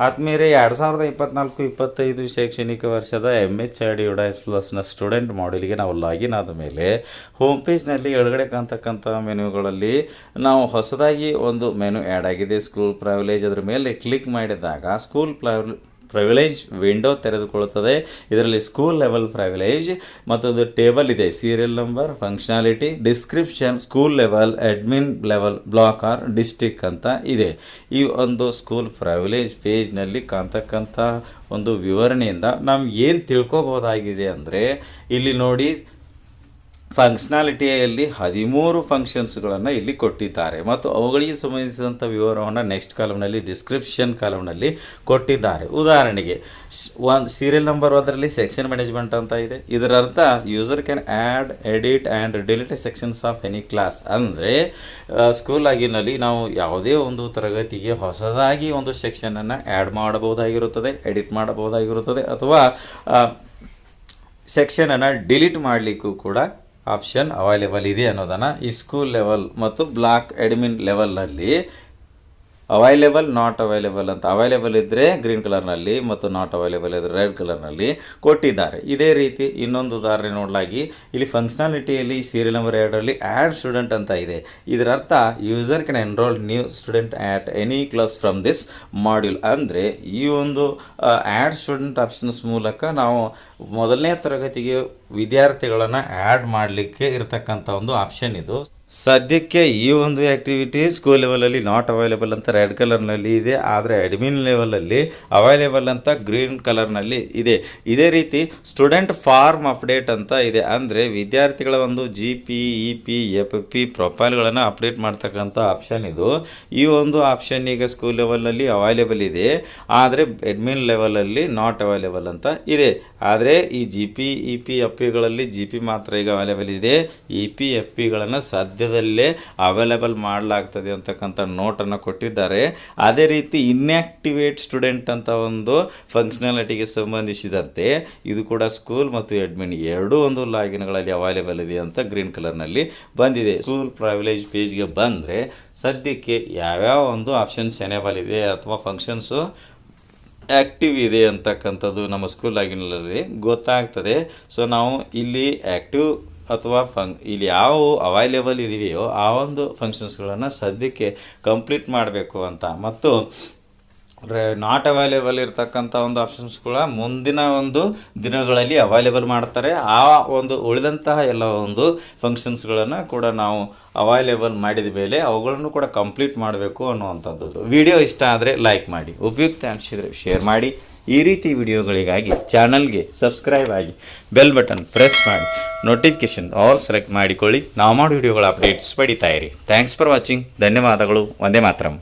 ಆದ್ಮೇಲೆ 2024-25 ಶೈಕ್ಷಣಿಕ ವರ್ಷದ MHRD UDAS ಪ್ಲಸ್ನ ಸ್ಟೂಡೆಂಟ್ ಮಾಡ್ಯೂಲ್ಗೆ ನಾವು ಲಾಗಿನ್ ಆದ ಮೇಲೆ ಹೋಮ್ ಪೇಜ್ನಲ್ಲಿ ಎಡಗಡೆ ಕಾಣ್ತಕ್ಕಂಥ ಮೆನುಗಳಲ್ಲಿ ನಾವು ಹೊಸದಾಗಿ ಒಂದು ಮೆನು ಆ್ಯಡ್ ಆಗಿದೆ, ಸ್ಕೂಲ್ ಪ್ರೈವಿಲೇಜ್. ಅದರ ಮೇಲೆ ಕ್ಲಿಕ್ ಮಾಡಿದಾಗ ಸ್ಕೂಲ್ ಪ್ರೈವಿಲೇಜ್ ವಿಂಡೋ ತೆರೆದುಕೊಳ್ಳುತ್ತದೆ. ಇದರಲ್ಲಿ ಸ್ಕೂಲ್ ಲೆವೆಲ್ ಪ್ರೈವಿಲೇಜ್ ಮತ್ತೊಂದು ಟೇಬಲ್ ಇದೆ, serial number, functionality, description, school level, admin level, block or district ಅಂತ ಇದೆ. ಈ ಒಂದು ಸ್ಕೂಲ್ ಪ್ರೈವಿಲೇಜ್ ಪೇಜ್ನಲ್ಲಿ ಕಾಣ್ತಕ್ಕಂಥ ಒಂದು ವಿವರಣೆಯಿಂದ ನಾವು ಏನು ತಿಳ್ಕೊಬೋದಾಗಿದೆ ಅಂದರೆ, ಇಲ್ಲಿ ನೋಡಿ ಫಂಕ್ಷನಾಲಿಟಿಯಲ್ಲಿ 13 ಫಂಕ್ಷನ್ಸ್ಗಳನ್ನು ಇಲ್ಲಿ ಕೊಟ್ಟಿದ್ದಾರೆ ಮತ್ತು ಅವುಗಳಿಗೆ ಸಂಬಂಧಿಸಿದಂಥ ವಿವರವನ್ನು ನೆಕ್ಸ್ಟ್ ಕಾಲಮ್ನಲ್ಲಿ ಡಿಸ್ಕ್ರಿಪ್ಷನ್ ಕಾಲಮ್ನಲ್ಲಿ ಕೊಟ್ಟಿದ್ದಾರೆ. ಉದಾಹರಣೆಗೆ ಸೀರಿಯಲ್ ನಂಬರ್ 1ರಲ್ಲಿ ಸೆಕ್ಷನ್ ಮ್ಯಾನೇಜ್ಮೆಂಟ್ ಅಂತ ಇದೆ. ಇದರ ಅರ್ಥ user can add, edit and delete sections of any class. ಅಂದರೆ ಸ್ಕೂಲ್ ಆಗಿನಲ್ಲಿ ನಾವು ಯಾವುದೇ ಒಂದು ತರಗತಿಗೆ ಹೊಸದಾಗಿ ಒಂದು ಸೆಕ್ಷನನ್ನು ಆ್ಯಡ್ ಮಾಡಬಹುದಾಗಿರುತ್ತದೆ, ಎಡಿಟ್ ಮಾಡಬಹುದಾಗಿರುತ್ತದೆ, ಅಥವಾ ಸೆಕ್ಷನನ್ನು ಡಿಲೀಟ್ ಮಾಡಲಿಕ್ಕೂ ಕೂಡ ಆಪ್ಷನ್ ಅವೈಲೇಬಲ್ ಇದೆ ಅನ್ನೋದನ್ನು ಈ ಸ್ಕೂಲ್ ಲೆವೆಲ್ ಮತ್ತು ಬ್ಲಾಕ್ ಅಡ್ಮಿನ್ ಲೆವೆಲ್ನಲ್ಲಿ ಅವೈಲೇಬಲ್, ನಾಟ್ ಅವೈಲೇಬಲ್ ಅಂತ. ಅವೈಲೇಬಲ್ ಇದ್ದರೆ ಗ್ರೀನ್ ಕಲರ್ನಲ್ಲಿ ಮತ್ತು ನಾಟ್ ಅವೈಲೇಬಲ್ ಇದ್ದರೆ ರೆಡ್ ಕಲರ್ನಲ್ಲಿ ಕೊಟ್ಟಿದ್ದಾರೆ. ಇದೇ ರೀತಿ ಇನ್ನೊಂದು ಉದಾಹರಣೆ ನೋಡಲಾಗಿ ಇಲ್ಲಿ ಫಂಕ್ಷನಾಲಿಟಿಯಲ್ಲಿ ಸೀರಿಯಲ್ ನಂಬರ್ 2ರಲ್ಲಿ ಆ್ಯಡ್ ಸ್ಟೂಡೆಂಟ್ ಅಂತ ಇದೆ. ಇದರ ಅರ್ಥ user can enroll new student at any class from this module. ಅಂದರೆ ಈ ಒಂದು ಆ್ಯಡ್ ಸ್ಟೂಡೆಂಟ್ ಆಪ್ಷನ್ಸ್ ಮೂಲಕ ನಾವು ಮೊದಲನೇ ತರಗತಿಗೆ ವಿದ್ಯಾರ್ಥಿಗಳನ್ನು ಆ್ಯಡ್ ಮಾಡಲಿಕ್ಕೆ ಇರತಕ್ಕಂಥ ಒಂದು ಆಪ್ಷನ್ ಇದು. ಸದ್ಯಕ್ಕೆ ಈ ಒಂದು ಆ್ಯಕ್ಟಿವಿಟಿ ಸ್ಕೂಲ್ ಲೆವೆಲಲ್ಲಿ ನಾಟ್ ಅವೈಲೇಬಲ್ ಅಂತ ರೆಡ್ ಕಲರ್ನಲ್ಲಿ ಇದೆ, ಆದರೆ ಅಡ್ಮಿನ್ ಲೆವೆಲಲ್ಲಿ ಅವೈಲೇಬಲ್ ಅಂತ ಗ್ರೀನ್ ಕಲರ್ನಲ್ಲಿ ಇದೆ. ಇದೇ ರೀತಿ ಸ್ಟೂಡೆಂಟ್ ಫಾರ್ಮ್ ಅಪ್ಡೇಟ್ ಅಂತ ಇದೆ. ಅಂದರೆ ವಿದ್ಯಾರ್ಥಿಗಳ ಒಂದು GP, EP, FP ಪ್ರೊಫೈಲ್ಗಳನ್ನು ಅಪ್ಡೇಟ್ ಮಾಡ್ತಕ್ಕಂಥ ಆಪ್ಷನ್ ಇದು. ಈ ಒಂದು ಆಪ್ಷನ್ ಈಗ ಸ್ಕೂಲ್ ಲೆವೆಲಲ್ಲಿ ಅವೈಲೇಬಲ್ ಇದೆ, ಆದರೆ ಅಡ್ಮಿನ್ ಲೆವೆಲಲ್ಲಿ ನಾಟ್ ಅವೈಲೇಬಲ್ ಅಂತ ಇದೆ. ಆದರೆ ಈ GP, EP, FPಗಳಲ್ಲಿ GP ಮಾತ್ರ ಈಗ ಅವೈಲೇಬಲ್ ಇದೆ. EP, FPಗಳನ್ನು ಸದ್ಯದಲ್ಲೇ ಅವೈಲೇಬಲ್ ಮಾಡಲಾಗ್ತದೆ ಅಂತಕ್ಕಂಥ ನೋಟನ್ನು ಕೊಟ್ಟಿದ್ದಾರೆ. ಅದೇ ರೀತಿ ಇನ್ಆ್ಯಕ್ಟಿವೇಟ್ ಸ್ಟೂಡೆಂಟ್ ಅಂತ ಒಂದು ಫಂಕ್ಷನಾಲಿಟಿಗೆ ಸಂಬಂಧಿಸಿದಂತೆ ಇದು ಕೂಡ ಸ್ಕೂಲ್ ಮತ್ತು ಅಡ್ಮಿನ್ ಎರಡೂ ಒಂದು ಲಾಗಿನ್ಗಳಲ್ಲಿ ಅವೈಲೇಬಲ್ ಇದೆ ಅಂತ ಗ್ರೀನ್ ಕಲರ್ನಲ್ಲಿ ಬಂದಿದೆ. ಸ್ಕೂಲ್ ಪ್ರೈವಿಲೇಜ್ ಪೇಜ್ಗೆ ಬಂದರೆ ಸದ್ಯಕ್ಕೆ ಯಾವ್ಯಾವ ಒಂದು ಆಪ್ಷನ್ಸ್ ಎನೇಬಲ್ ಇದೆ ಅಥವಾ ಫಂಕ್ಷನ್ಸು ಆ್ಯಕ್ಟಿವ್ ಇದೆ ಅಂತಕ್ಕಂಥದ್ದು ನಮ್ಮ ಸ್ಕೂಲ್ ಲಾಗಿನ್ನಲ್ಲಿ ಗೊತ್ತಾಗ್ತದೆ. ಸೊ ನಾವು ಇಲ್ಲಿ ಆ್ಯಕ್ಟಿವ್ ಅಥವಾ ಇಲ್ಲಿ ಯಾವ ಅವೈಲೇಬಲ್ ಇದೆಯೋ ಆ ಒಂದು ಫಂಕ್ಷನ್ಸ್ಗಳನ್ನು ಸದ್ಯಕ್ಕೆ ಕಂಪ್ಲೀಟ್ ಮಾಡಬೇಕು ಅಂತ, ಮತ್ತು ನಾಟ್ ಅವೈಲೇಬಲ್ ಇರತಕ್ಕಂಥ ಒಂದು ಆಪ್ಷನ್ಸ್ಗಳ ಮುಂದಿನ ಒಂದು ದಿನಗಳಲ್ಲಿ ಅವೈಲೇಬಲ್ ಮಾಡ್ತಾರೆ. ಆ ಒಂದು ಉಳಿದಂತಹ ಎಲ್ಲ ಒಂದು ಫಂಕ್ಷನ್ಸ್ಗಳನ್ನು ಕೂಡ ನಾವು ಅವೈಲೇಬಲ್ ಮಾಡಿದ ಮೇಲೆ ಅವುಗಳನ್ನು ಕೂಡ ಕಂಪ್ಲೀಟ್ ಮಾಡಬೇಕು ಅನ್ನುವಂಥದ್ದು. ವಿಡಿಯೋ ಇಷ್ಟ ಆದರೆ ಲೈಕ್ ಮಾಡಿ, ಉಪಯುಕ್ತ ಅನಿಸಿದರೆ ಶೇರ್ ಮಾಡಿ. ಈ ರೀತಿ ವಿಡಿಯೋಗಳಿಗಾಗಿ ಚಾನಲ್ಗೆ ಸಬ್ಸ್ಕ್ರೈಬ್ ಆಗಿ ಬೆಲ್ ಬಟನ್ ಪ್ರೆಸ್ ಮಾಡಿ ನೋಟಿಫಿಕೇಷನ್ ಆಲ್ ಸೆಲೆಕ್ಟ್ ಮಾಡಿಕೊಳ್ಳಿ. ನಾವು ಮಾಡೋ ವಿಡಿಯೋಗಳ ಅಪ್ಡೇಟ್ಸ್ ಪಡಿತಾ ಇರಿ. Thanks for watching. ಧನ್ಯವಾದಗಳು. ವಂದೇ ಮಾತರಂ.